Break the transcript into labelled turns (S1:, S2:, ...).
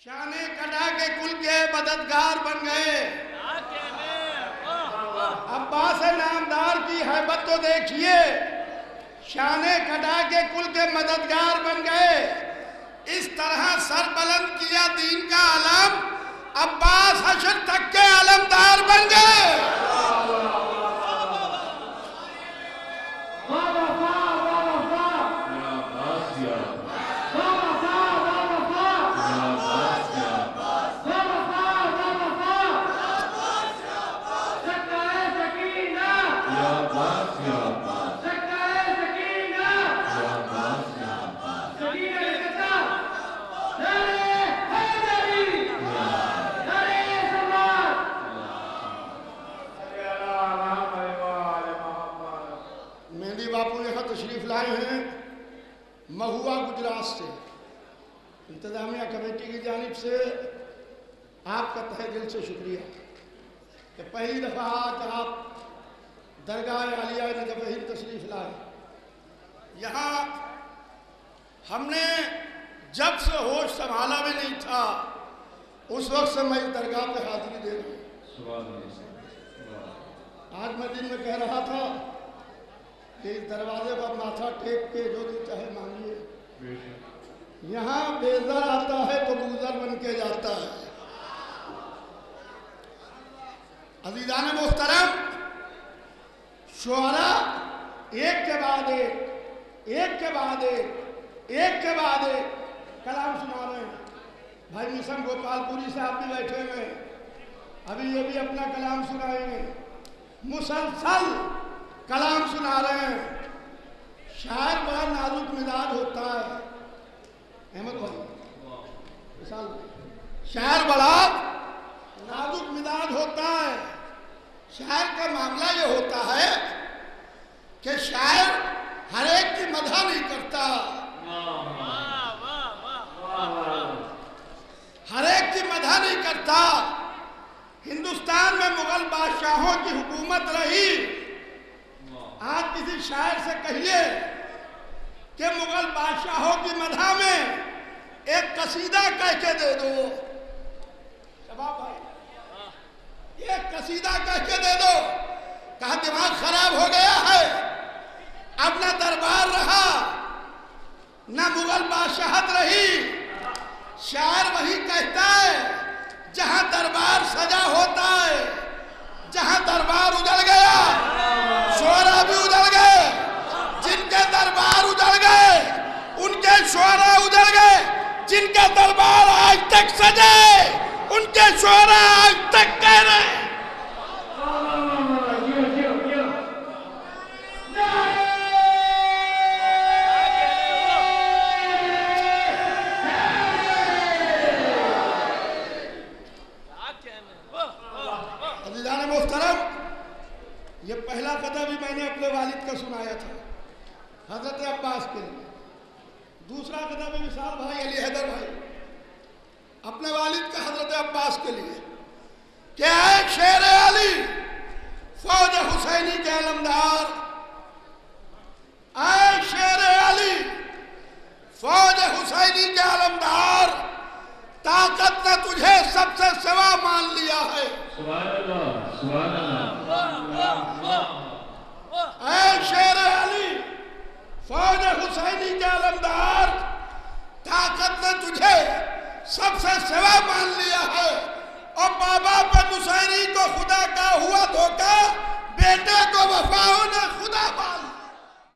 S1: شانے کٹا کے کل کے مددگار بن گئے. عباس نامدار کی حیبت تو دیکھیے. شانے کٹا کے کل کے مددگار بن گئے. اس طرح سر بلند کیا دین کا علم. عباس حشر تک کے علمدار بن گئے. تشریف لائے ہیں مہوا گجرات سے. انتظامیہ کمیٹی کی جانب سے آپ کا تہہ دل سے شکریہ کہ پہلی دفعہ آج آپ درگاہ عالیہ نجف ہند تشریف لائے. یہاں ہم نے جب سے ہوش سنبھالا بھی نہیں تھا اس وقت سے میں درگاہ پہ حاضری دے رہا ہوں. آج میں دن میں کہہ رہا تھا کہ اس دروازے پر ماتھا ٹیک کے جو دل چاہے مانگیے. یہاں بیزار آتا ہے تو گزر بن کے جاتا ہے. عزیزان محترم، شعراء ایک کے بعد ایک کے بعد ایک کے بعد ایک کلام سنا رہے ہیں. بھائی مسن گوپال پوری صاحب بھی بیٹھے ہوئے ہیں، ابھی یہ بھی اپنا کلام سنائیں گے. مسلسل کلام سنا رہے ہیں. شاعر بڑا نازک مزاج ہوتا ہے. احمد بھائی، شاعر بڑا نازک مزاج ہوتا ہے. شاعر کا معاملہ یہ ہوتا ہے کہ شاعر ہر ایک کی مدح نہیں کرتا، ہر ایک کی مدح نہیں کرتا. ہندوستان میں مغل بادشاہوں کی حکومت رہی. آج کسی شاعر سے کہیے کہ مغل بادشاہوں کی مدح میں ایک قصیدہ کہہ کے دے دو. شباب بھائی، ایک قصیدہ کہہ کے دے دو. کہا دماغ خراب ہو گیا ہے، اب نہ دربار رہا نہ مغل بادشاہت رہی. شاعر وہی کہتا ہے جہاں دربار سجا ہوتا ہے. جہاں دربار اجڑ گیا شعراء بھی اجڑ گئے. جن کے دربار اجڑ گئے ان کے شعراء اجڑ گئے. جن کے دربار آج تک سجے ان کے شعراء آج تک کہہ رہے ہیں. عزیزان محترم، یہ پہلا قطعہ بھی میں نے اپنے والد کا سنایا تھا حضرت عباس کے لیے. دوسرا قطعہ بھی وصال بھائی علی حیدر بھائی اپنے والد کا حضرت عباس کے لیے کہ اے شیر علی فوج حسینی کے علمدار. اے شیر علی فوج حسینی کے علمدار، طاقت نے تجھے سب سے سوا مان لیا ہے.
S2: سبحان اللہ، سبحان اللہ.
S1: اے شیر علی فوج حسینی کے علمدار، طاقت نے تجھے سب سے سوا مان لیا ہے.